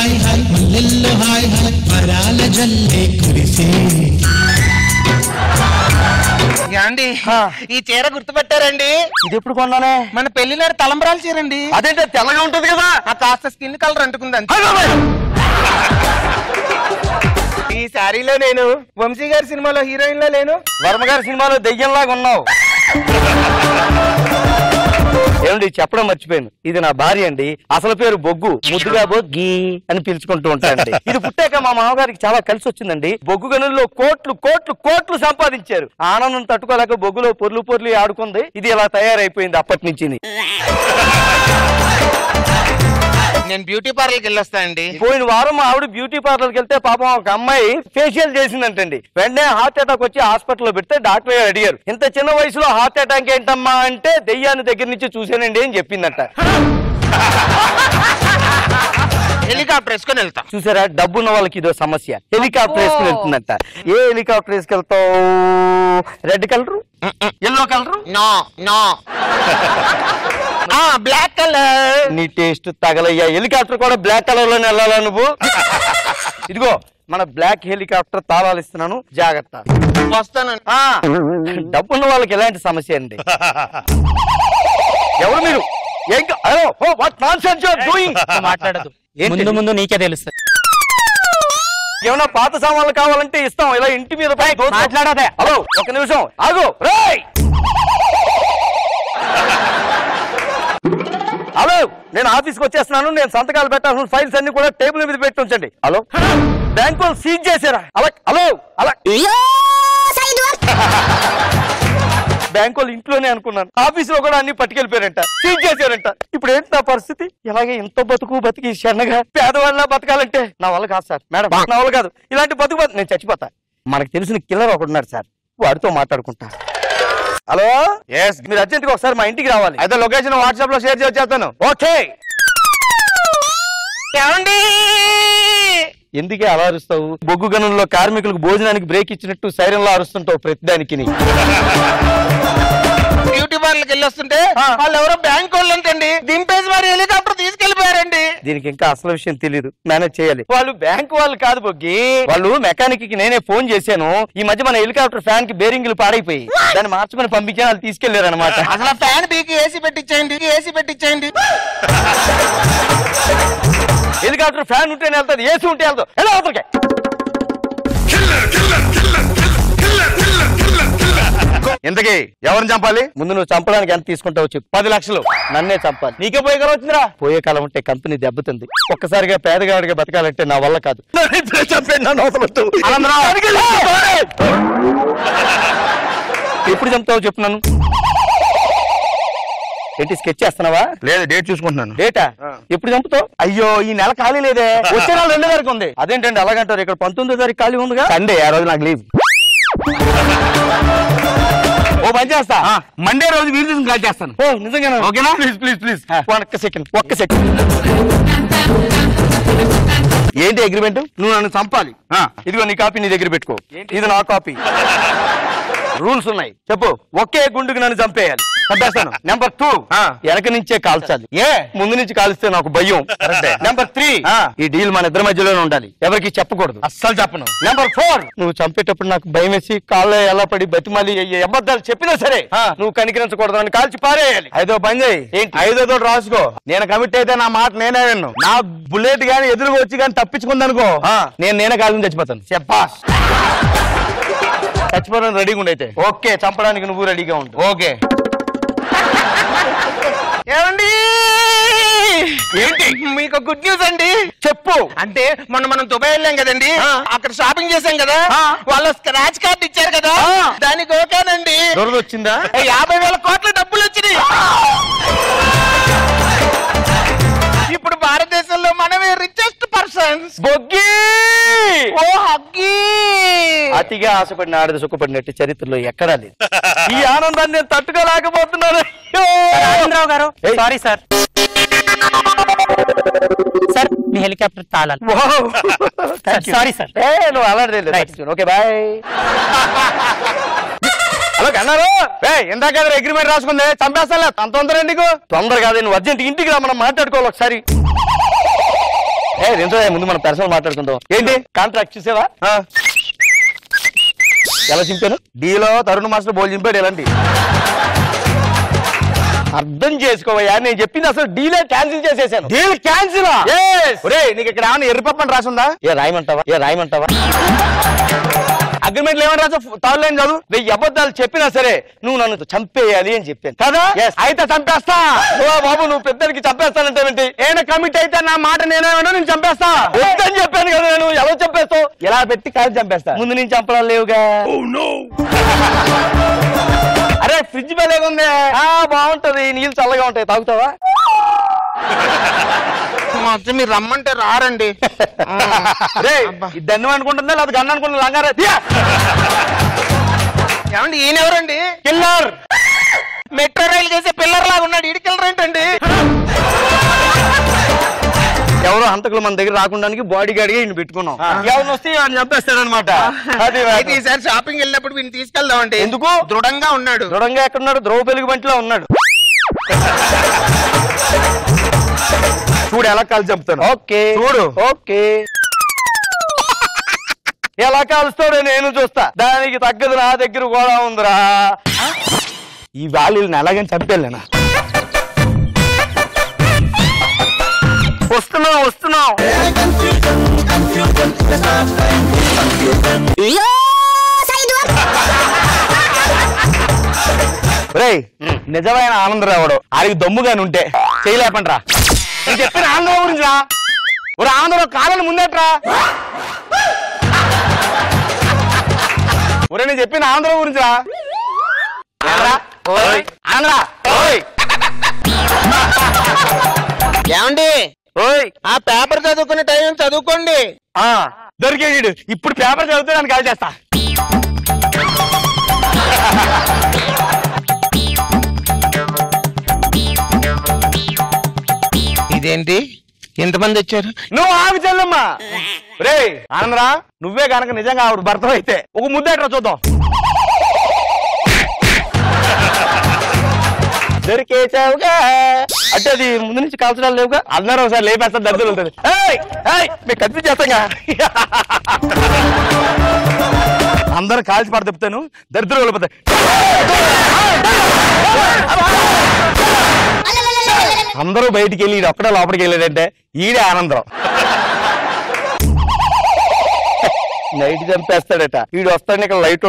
Hi hi మల్లెల్లో hi hi వరాల జల్లే కురిసే. యాండి ఈ చీర గుర్తుపెట్టారండి? ఇది ఎప్పుడు కొన్నానే? మన పెళ్లి నాడు తలంబరాలు చీరండి. అదేంటే తెల్లగా ఉంటది కదా? ఆ కాస్త స్కిన్ కలర్ అంటుకుంది అంతే. ఈ శారీలో నేను వంశీ గారి సినిమాలో హీరోయిన్ లో లేను, వర్మ గారి సినిమాలో దెయ్యంలాగా ఉన్నావు. ఏమండి చెప్పడం మర్చిపోయాను, ఇది నా భార్య అండి. అసలు పేరు బొగ్గు, ముద్దుగా బొగ్గి అని పిలుచుకుంటూ ఉంటానండి. ఇది పుట్టాక మా మామగారికి చాలా కలిసి వచ్చిందండి. బొగ్గు గనుల్లో కోట్లు కోట్లు కోట్లు సంపాదించారు. ఆనందం తట్టుకోలేక బొగ్గులో పొర్లు పొర్లు ఆడుకుంది. ఇది ఇలా తయారైపోయింది అప్పటి నుంచి. నేను బ్యూటీ పార్లర్కి వెళ్ళొస్తానండి. పోయిన వారం మా ఆవిడ బ్యూటీ పార్లర్కి వెళ్తే పాపం ఒక అమ్మాయి ఫేషియల్ చేసిందంటండి. వెంటనే హార్ట్ అటాక్ వచ్చి హాస్పిటల్లో పెడితే డాక్టర్ గారు అడిగారు, ఇంత చిన్న వయసులో హార్ట్ అటాక్ ఏంటమ్మా అంటే, దెయ్యాన్ని దగ్గర నుంచి చూసానండి అని చెప్పిందట. హెలికాప్టర్ వేసుకొని వెళ్తా. చూసారా, డబ్బున్న వాళ్ళకి ఇదో సమస్య. హెలికాప్టర్ వేసుకుని వెళ్తుందంట. ఏ హెలికాప్టర్ వేసుకెళ్తావు? Red colour, yellow colour? No no black colour. నీ టేస్ట్ తగలయ్యా. హెలికాప్టర్ కూడా బ్లాక్ కలర్ లోనే వెళ్ళాలా నువ్వు? ఇదిగో మన బ్లాక్ హెలికాప్టర్ తాళాలు ఇస్తున్నాను, జాగ్రత్త. వస్తాను. డబ్బున్న వాళ్ళకి ఎలాంటి సమస్య అండి? ఎవరు మీరు? మాట్లాడదు, ముందు ముందు నీకే తెలుస్తుంది. ఏమన్నా పాత సామాన్లు కావాలంటే ఇస్తాం, ఇలా ఇంటి మీద మాట్లాడదే. హలో ఒక నిమిషం ఆగు. హలో, నేను ఆఫీస్కి వచ్చేస్తున్నాను. నేను సంతకాలు పెట్టాల్సిన ఫైల్స్ అన్ని కూడా టేబుల్ మీద పెట్టి ఉంచండి. హలో, బ్యాంక్ వాళ్ళు సీజ్ చేశారా? అలా హలో అలా బ్యాంక్ వాళ్ళు ఇంట్లోనే అనుకున్నాను, ఆఫీస్ లో కూడా అన్ని పట్టుకెళ్ళిపోయారంట, సీజ్ చేశారంట. ఇప్పుడు ఏంటి నా పరిస్థితి? ఇలాగే ఇంత బతికి షన్నగా పేదవాళ్ళ బతకాలంటే నా వల్ల కాదు సార్. మేడం నా వల్ల కాదు, ఇలాంటి బతుకు నేను చచ్చిపోతా. మనకు తెలిసిన కిల్లర్ ఒకడున్నాడు సార్, వాడితో మాట్లాడుకుంటా. హలో, మీరు అర్జెంట్ గా ఒకసారి మా ఇంటికి రావాలి. అయితే లొకేషన్ వాట్సాప్ లో షేర్ చేస్తాను. ఓకే. ఏమండి? ఎందుకే అలా అరుస్తావు? బొగ్గు గనుల్లో కార్మికులకు భోజనానికి బ్రేక్ ఇచ్చినట్టు సైరన్లో అరుస్తుంటావు ప్రతిదానికి. బ్యూటీ పార్లర్కి వెళ్ళొస్తుంటే వాళ్ళు ఎవరో బ్యాంక్ వాళ్ళు అంటండి దింపేసి వారి హెలికాప్టర్ తీసుకెళ్లిపోయారండి. దీనికి ఇంకా అసలు విషయం తెలీదు, మేనేజ్ చేయాలి. వాళ్ళు బ్యాంక్ వాళ్ళు కాదు బొగ్గి, వాళ్ళు మెకానిక్ కి నేనే ఫోన్ చేశాను. ఈ మధ్య మన హెలికాప్టర్ ఫ్యాన్ కి బేరింగ్లు పాడైపోయి దాన్ని మార్చుకుని పంపించాను, వాళ్ళు తీసుకెళ్లారు అనమాట. అసలు ఫ్యాన్ పీకి ఏసీ పెట్టించేయండి. హెలికాప్టర్ ఫ్యాన్ ఉంటేనే వెళ్తుంది, ఏసీ ఉంటే వెళ్తావు. ఎలా అవుతుంది? ఇంతకీ ఎవరిని చంపాలి? ముందు నువ్వు చంపడానికి ఎంత తీసుకుంటావు చెప్పు. 10 లక్షలు. నన్నే చంపాలి. నీకే పోయే కాలం వచ్చిందిరా. పోయే కాలం ఉంటే కంపెనీ దెబ్బతుంది. ఒక్కసారిగా పేదగాడిగా బతకాలంటే నా వల్ల కాదు. ఎప్పుడు చంపుతావు చెప్పు నన్ను. ఏంటి స్కెచ్ చేస్తున్నావా? లేదు, డేట్ చూసుకుంటున్నాను. డేటా? ఎప్పుడు చంపుతావు? అయ్యో, ఈ నెల ఖాళీ లేదే. వచ్చే నెల 2 తారీఖు ఉంది. అదేంటండి అలాగంటారు? ఇక్కడ 19వ తారీఖు ఖాళీ ఉందిగా. సండే, ఆ రోజు నాకు లీవ్. ఓ పని చేస్తా, మండే రోజు వీలు చూసి కాల్ చేస్తాను. ఓ నిజంగా ఓకేనా? ప్లీజ్ ఒక్క సెకండ్. ఏంటి అగ్రిమెంట్? నువ్వు నన్ను చంపాలి. ఇదిగో నీ కాపీ నీ దగ్గర పెట్టుకో. ఇది నా కాపీ. రూల్స్ ఉన్నాయి, చెప్పు. ఒకే గుండుకి నన్ను చంపేయాలి. చంపేస్తాను. నెంబర్ 2, వెనక నుంచే కాల్చాలి. ముందు నుంచి కాల్స్తే నాకు భయం. నెంబర్ 3, ఈ డీల్ మన ఇద్దరి మధ్యలోనే ఉండాలి, ఎవరికి చెప్పకూడదు. అస్సలు చెప్పను. నెంబర్ 4, నువ్వు చంపేటప్పుడు నాకు భయం వేసి కాళ్ళ ఎలా పడి బతిమాలి అబద్ధాలు చెప్పినా సరే నువ్వు కనికరించకూడదు, అని కాల్చి పారేయాలి. 5వ పని చేయి. ఏంటి? 5వ తోటి రాసుకో. నేను కమిట్ అయితే నా మాట నేనే విన్ను. నా బుల్లెట్ గానీ ఎదురుగా వచ్చి కానీ తప్పించుకుందనుకో, నేనే కాళ్ళని చచ్చిపోతాను. చెప్పాస్. చచ్చిపోవడానికి రెడీగా ఉండైతే ఓకే, చంపడానికి నువ్వు రెడీగా ఉండు. ఓకే. ఏమండి? ఏంటి? మీకు గుడ్ న్యూస్ అండి. చెప్పు. అంటే మనం దుబాయ్ వెళ్ళాం కదండి, అక్కడ షాపింగ్ చేశాం కదా, వాళ్ళు స్క్రాచ్ కార్డ్ ఇచ్చారు కదా, దానికి ఓకేనండి. దొరద వచ్చిందా? 50,000 కోట్ల డబ్బులు వచ్చినాయి. ఇప్పుడు భారతదేశంలో మనమే రిచెస్ట్ పర్సన్స్. బొగ్గి ఓ హగ్గి. అతిగా ఆశపడిన ఆడది సుఖపడినట్టు చరిత్రలో ఎక్కడా లేదు. ఈ ఆనందాన్ని నేను తట్టుకోలేకపోతున్నాను. రాజేంద్రరావు గారు, సారీ సార్. సార్ మీ హెలికాప్టర్ తాళాలు. Sorry sir. నువ్వు అలాంటి. Okay bye. హలో కన్నారు, ఇందాక అగ్రిమెంట్ రాసుకుంది, చంపేస్తా. అంత తొందర ఎందుకు? తొందర కాదు, నువ్వు అర్జెంట్ ఇంటికి రా, మనం మాట్లాడుకోవాలి ఒకసారి. ఏంటో ముందు మనం పర్సనల్ మాట్లాడుకుందాం. ఏంటి కాంట్రాక్ట్ చూసావా? ఎలా చింపాను? డీలో తరుణ్ మాస్టర్ బోల్ చింపాడు. ఎలాంటి అర్థం చేసుకోవయ్యా, నేను చెప్పింది అసలు డీలే క్యాన్సిల్ చేసేసాను. Deal cancel? నీకు ఇక్కడ ఏమన్నా ఎర్రపప్పని రాసుందా? రాయమంటావా? అగ్రిమెంట్లు ఏమని రాసా? థర్డ్ లైన్ చదువు. 1000 అబద్ధాలు చెప్పినా సరే నువ్వు నన్ను చంపేయాలి అని చెప్పాను కదా. అయితే చంపేస్తా. బాబు నువ్వు పెద్దరికి చంపేస్తానంటే ఏమైనా కమిట్ అయితే నా మాట నేనేమన్నా నేను చంపేస్తా అని చెప్పాను కదా. నేను ఎలా చంపేస్తావు? ఎలా పెట్టి కాదు చంపేస్తా. ముందు నుంచి చంపడాలు లేవుగా. అరే ఫ్రిడ్జ్ బలేగుంది. బాగుంటది, నీళ్ళు చల్లగా ఉంటాయి, తాగుతావా? మీరు రమ్మంటే రారండి. ఇద్దన్ను అనుకుంటుందా లేదా గన్ను అనుకుంటుంది? లంగారా ఏమండి ఈయనెవరండి? కిల్లర్. మెట్రో రైలు చేసే పిల్లర్ లాగా ఉన్నాడు. ఈడి కిల్లర్ ఏంటండి? ఎవరో హంతకులు మన దగ్గర రాకుండా బాడీ గార్డ్గా ఈయన పెట్టుకున్నాం. ఎవరు వస్తే ఆయన చంపేస్తాడనమాట. అయితే ఈసారి షాపింగ్ వెళ్ళినప్పుడు వీడిని తీసుకెళ్దామంటే. ఎందుకు? దృఢంగా ఉన్నాడు. దృఢంగా ఎక్కడున్నాడు? ద్రవ పెలుగు బంటిలో ఉన్నాడు. చూడు ఎలా కాలు చంపుతాను. ఓకే చూడు. ఓకే ఎలా కాలుస్తాడో నేను చూస్తా. దానికి తగ్గదు నా దగ్గర కూడా ఉందిరా. ఈ వాళ్ళని ఎలాగని చంపేళ్ళనా? వస్తున్నాం. రేయ్ నిజమైన ఆనందరావుడు ఆడికి దమ్ముగాని ఉంటే చేయలేపండ్రా. నేను చెప్పిన ఆనందరావు గురించి రా. ఒక ఆనందరావు కాలని ముందేట్రా. ఒరే నేను చెప్పిన ఆనందరావు గురించి రా. ఏమండి ఆ పేపర్ చదువుకునే టైం చదువుకోండి. దొరికేడు ఇప్పుడు పేపర్ చదివితే దాన్ని కాల్ చేస్తా. ఇదేంటి ఎంతమంది వచ్చారు? నువ్వు ఆగు చెల్లమ్మా. రే ఆనందరా, నువ్వే కనుక నిజంగా ఆవిడ భర్త అయితే ఒక ముద్దేట్రా చూద్దాం. దొరికేసావుగా అంటే అది ముందు నుంచి కాల్చడాలు లేవుగా. అందరూ ఒకసారి లేపేస్తా, దరిద్రం ఉంటుంది. మీకు కనిపించేస్తాగా. అందరూ కాల్చి పడ చెప్తాను, దరిద్రం వెళ్ళిపోతాయి. అందరూ బయటికి వెళ్ళి ఈడు ఒక్కడే లోపలికి వెళ్ళాడంటే ఈడే ఆనందం. నైట్ చంపేస్తాడట. వీడు వస్తాడు ఇక్కడ లైట్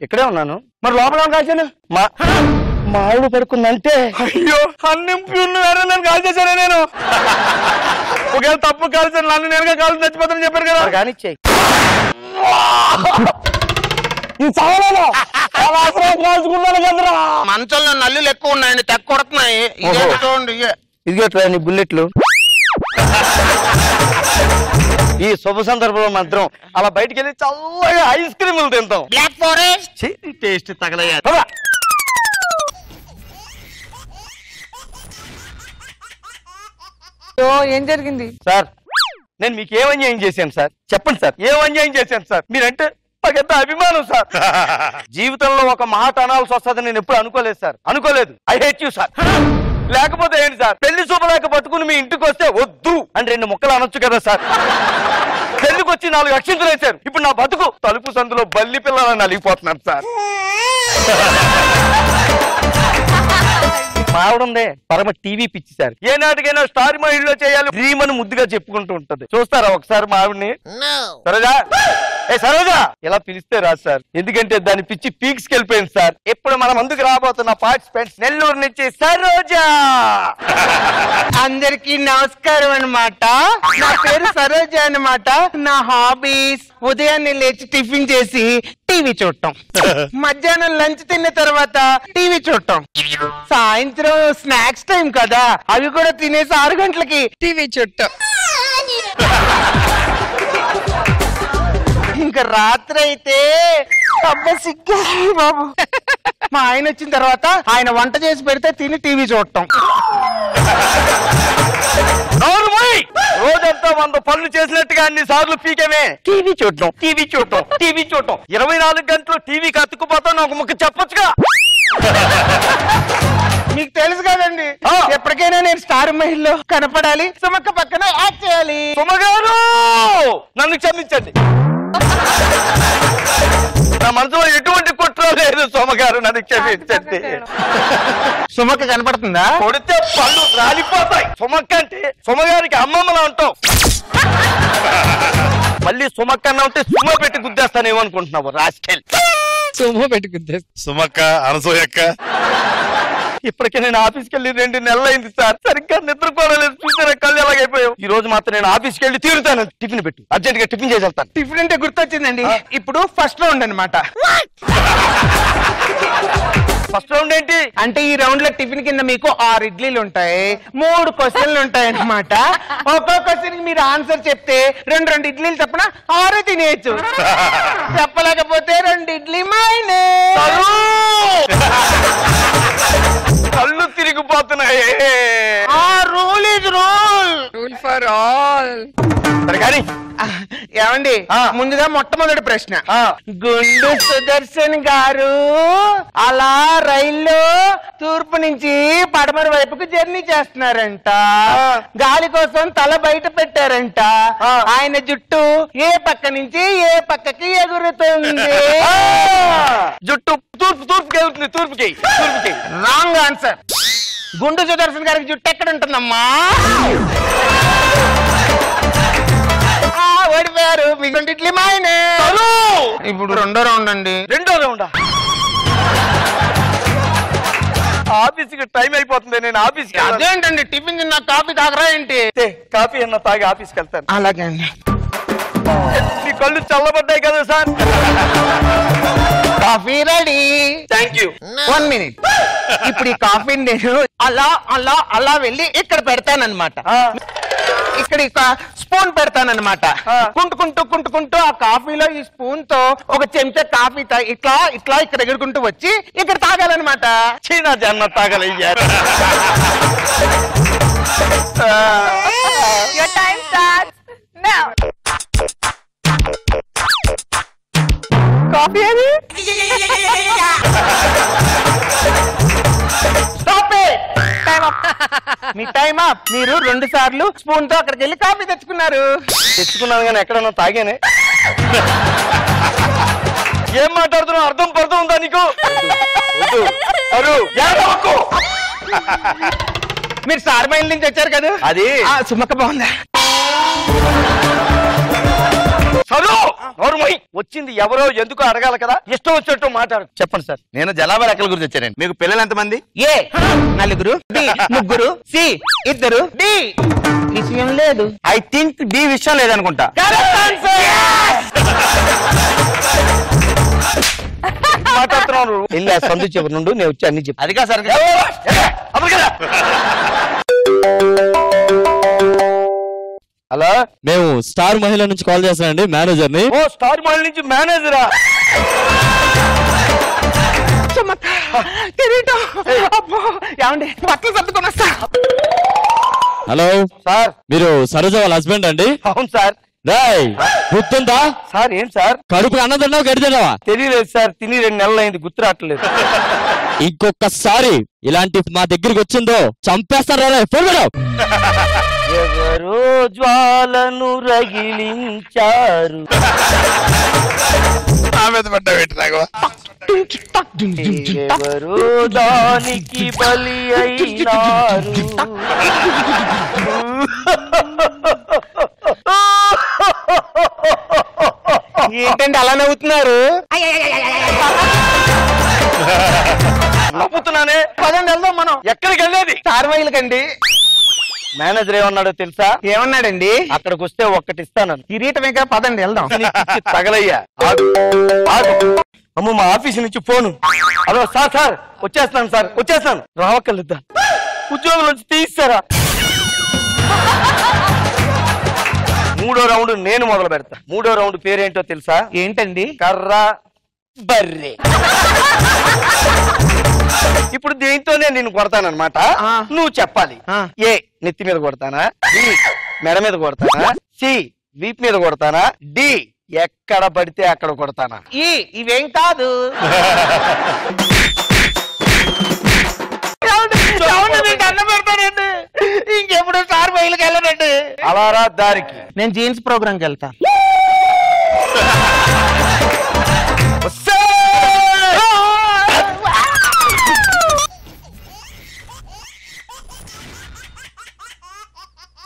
ఇక్కడే ఉన్నాను. మరి లోపల కాల్చాను. మా ఆవిడ పడుకుందంటే అయ్యో నన్ను కాల్ చేశానే. నేను ఒకవేళ తప్పు కాల్చాను, నన్ను నేరుగా కాల్చి చచ్చిపోతానని చెప్పారు కదా. కానిచ్చాయి. మంచంలో నల్లులు ఎక్కువ ఉన్నాయండి, తెక్క కొడుతున్నాయి. చూడండి ఇదిగో నీ బుల్లెట్లు. ఈ శుభ సందర్భంలో మాత్రం అలా బయటికి వెళ్ళి చల్లగా ఐస్ క్రీములు తింటాం. బ్లాక్ ఫారెస్ట్ టేస్ట్ తగలయ్యా. ఏం జరిగింది సార్? నేను మీకు ఏం అన్యాయం చేశాను సార్? చెప్పండి సార్, ఏం అన్యాయం చేశాను సార్? మీరంటే నాకెంత అభిమానం సార్. జీవితంలో ఒక మాట అనాల్సి వస్తుందని నేను ఎప్పుడు అనుకోలేదు సార్. అనుకోలేదు. I hate you sir. లేకపోతే ఏంటి సార్, పెళ్లి శుభలేక పట్టుకుని మీ ఇంటికి వస్తే వద్దు అని 2 ముక్కలు అనొచ్చు కదా సార్. పెళ్లికి వచ్చి 4 అక్షింతలు వేశారు. ఇప్పుడు నా బతుకు తలుపు సందులో బల్లి పిల్లలని నలిగిపోతున్నాను సార్. మావిడుందే పరమ టీవీ పిచ్చి సార్. ఏ నాటికైనా స్టార్ మా ఇల్లు చేయాలి డ్రీమ్ అని ముద్దుగా చెప్పుకుంటూ ఉంటది. చూస్తారా ఒకసారి మా ఆవిడ్ని? సరోజా, సరోజా ఇలా పిలిస్తే రాదు సార్. ఎందుకంటే దాని పిచ్చి పీక్స్కి వెళ్ళిపోయింది సార్. ఇప్పుడు మన ముందుకు రాబోతున్న పార్టిసిపెంట్స్ నెల్లూరు నుంచి సరోజా. అందరికి నమస్కారం అన్నమాట. నా పేరు సరోజ అన్నమాట. నా హాబీస్ ఉదయాన్నే లేచి టిఫిన్ చేసి టీవీ చూడటం, మధ్యాహ్నం లంచ్ తిన్న తర్వాత టీవీ చూడటం, సాయంత్రం స్నాక్స్ టైం కదా అవి కూడా తినేసి 6 గంటలకి టీవీ చూడటం, ఇంకా రాత్రి అయితే బాబు మా ఆయన వచ్చిన తర్వాత ఆయన వంట చేసి పెడితే తిని టీవీ చూడటం. రోజంతా 100 పనులు చేసినట్టుగా అన్ని సార్లు పీకమే టీవీ చూడటం 24 గంటలు టీవీకి అతుక్కుపోతాను ఒక ముక్క చెప్పొచ్చుగా. మీకు తెలుసు కదండి, ఎప్పటికైనా నేను స్టార్ మహిళలో కనపడాలి, సుమక్క పక్కన యాక్ట్ చేయాలి. సుమగారు నన్ను క్షమించండి, నా మనసులో ఎటువంటి కుట్ర లేదు. సోమగారు నన్ను క్షమించండి. సుమక్క కనపడుతుందా? కొడితే పళ్ళు రాలిపోతాయి. సుమక్క అంటే సుమగారికి అమ్మమ్మలా ఉంటావు. మళ్ళీ సుమక్క అన్న ఉంటే సుమ పెట్టి గుద్దేస్తానేమో అనుకుంటున్నావు రాస్కెల్. సుమ పెట్టి గుద్దేస్తా. సుమక్క అనసూయక్క ఇప్పటికే నేను ఆఫీస్కి వెళ్ళి 2 నెలలు అయింది సార్, సరిగ్గా నిద్రపోలేదు. చూసారా కళ్ళు ఎలాగైపోయావు. ఈ రోజు మాత్రం నేను ఆఫీస్కి వెళ్ళి తీరుతాను. టిఫిన్ పెట్టి అర్జెంట్ గా టిఫిన్ చేసి వెళ్తాను. టిఫిన్ అంటే గుర్తొచ్చిందండి, ఇప్పుడు ఫస్ట్ రౌండ్ అనమాట. ఫస్ట్ రౌండ్ ఏంటి అంటే ఈ రౌండ్ లో టిఫిన్ కింద మీకు 6 ఇడ్లీలు ఉంటాయి, 3 క్వశ్చన్లు ఉంటాయి అన్నమాట. ఒక్కో క్వశ్చన్ మీరు ఆన్సర్ చెప్తే 2 ఇడ్లీలు తప్పన 6 తినేయచ్చు. చెప్పలేకపోతే 2 ఇడ్లీ మైనే. కళ్ళు తిరిగిపోతున్నాయి. Rule is rule, rule for all. సరే కానీ ఏమండి, ముందుగా మొట్టమొదటి ప్రశ్న. గుండు సుదర్శన్ గారు అలా రైల్లో తూర్పు నుంచి పడమర వైపుకు జర్నీ చేస్తున్నారంట. గాలి కోసం తల బయట పెట్టారంట. ఆయన జుట్టు ఏ పక్క నుంచి ఏ పక్కకి ఎగురుతుంది? జుట్టు తూర్పుకి వెళ్తుంది. తూర్పుకి. Wrong answer. గుండు సుదర్శన్ గారికి జుట్టు ఎక్కడ ఉంటుందమ్మా? ఓడిపోయారు. మీకు ఇడ్లీ మాయనే. ఇప్పుడు రెండో రౌండ్ అండి. రెండో రౌండా? ఆఫీస్కి టైం అయిపోతుంది, నేను ఆఫీస్కి. అదేంటండి, టిఫిన్ తిన్నా కాఫీ తాగరా ఏంటి? కాఫీ అన్న తాగి ఆఫీస్కి వెళ్తాను. అలాగే అండి. మీ కళ్ళు చల్లబడ్డాయి కదా sir. Coffee ready. Thank you. 1 minute. ఇప్పుడు ఈ కాఫీని నేను అలా అలా అలా వెళ్ళి ఇక్కడ పెడతానన్నమాట. ఇక్కడ స్పూన్ పెడతానన్నమాట. కుంటుకుంటూ ఆ కాఫీలో ఈ స్పూన్ తో ఒక చెంచా కాఫీ ఇట్లా ఇట్లా ఇక్కడ ఎగురుకుంటూ వచ్చి ఇక్కడ తాగాలన్నమాట. చీనా జన్మ తాగలయ్యా. Your time starts now. Coffee అది. మీ టైమ్ అప్. మీరు 2 సార్లు స్పూన్ తో అక్కడికి వెళ్ళి కాఫీ తెచ్చుకున్నాను కానీ ఎక్కడన్నా తాగానే. ఏం మాట్లాడుతున్నావు? అర్థం పడుతూ ఉందా నీకు? మీరు స్టార్ మైల్ నుంచి వచ్చారు కదా, అది సుమక్క బాగుందా? వచ్చింది ఎవరో ఎందుకు అడగాలి కదా, ఇష్టం వచ్చినట్టు మాట్లాడు. చెప్పండి సార్. నేను జనాభా లెక్కల గురించి వచ్చానండి. మీకు పిల్లలు ఎంతమంది? ఏ 4, బి 3, సి 2, డి విషయం లేదు. ఐ థింక్ డి విషయం లేదనుకుంటా. మాట్లాడుతున్నాను. వెళ్ళి ఆ సందు చివరి నుండి నేను వచ్చి అన్ని చెప్పి. అది కాదు సార్. హలో, మేము స్టార్ మహిళ నుంచి కాల్ చేస్తానండి, మేనేజర్ ని. ఓ, స్టార్ మహిళ నుంచి మేనేజరా? ఏమండి, బట్టలు సర్దుకొని వస్తా. హలో సార్, మీరు సరోజ వాళ్ళ హస్బెండ్ అండి? అవును సార్. గుర్తుందా సార్? ఏం సార్? కడుపు అన్నం తిన్నావు, గడి తిన్నావా? తెలియలేదు సార్, తిని 2 నెలలు అయింది, గుర్తు రావట్లేదు. ఇంకొకసారి ఇలాంటి మా దగ్గరికి వచ్చిందో చంపేస్తారా? ఎవరో జ్వాలను రగిలించారు, ఎవరో దానికి బలి అయినారు. ఏంటండి అలా నవ్వుతున్నారు? నవ్వుతున్నానే. పదండి వెళ్దాం మనం. ఎక్కడికి వెళ్ళేది? స్టార్ మైల్ కండి. మేనేజర్ ఏమన్నాడో తెలుసా? ఏమన్నాడండి? అక్కడికి వస్తే ఒక్కటి ఇస్తాను. కిరీటమే కదా, పదండి వెళ్దాం. తగలయ్యా. అమ్మ, మా ఆఫీస్ నుంచి ఫోను. హలో సార్, సార్ వచ్చేస్తాను సార్, వచ్చేస్తాను. రావక్కర్లేదా? ఉద్యోగం నుంచి తీస్తారా? 3వ రౌండ్ నేను మొదలు పెడతా. 3వ రౌండ్ పేరేంటో తెలుసా? ఏంటండి? కర్ర బర్రె. లోనే నిన్ను కొడతానన్నమాట. నువ్వు చెప్పాలి. ఏ నెత్తి మీద కొడతానా, బి మెడ మీద కొడతానా, సి వీప్ మీద కొడతానా, డి ఎక్కడ పడితే అక్కడ కొడతానా. ఇవేం కాదు. అన్నం పెడతానండి, ఇంకెప్పుడు సార్ బయలుకి వెళ్ళనండి. అలారా దారికి. నేను జీన్స్ ప్రోగ్రామ్కి వెళ్తా.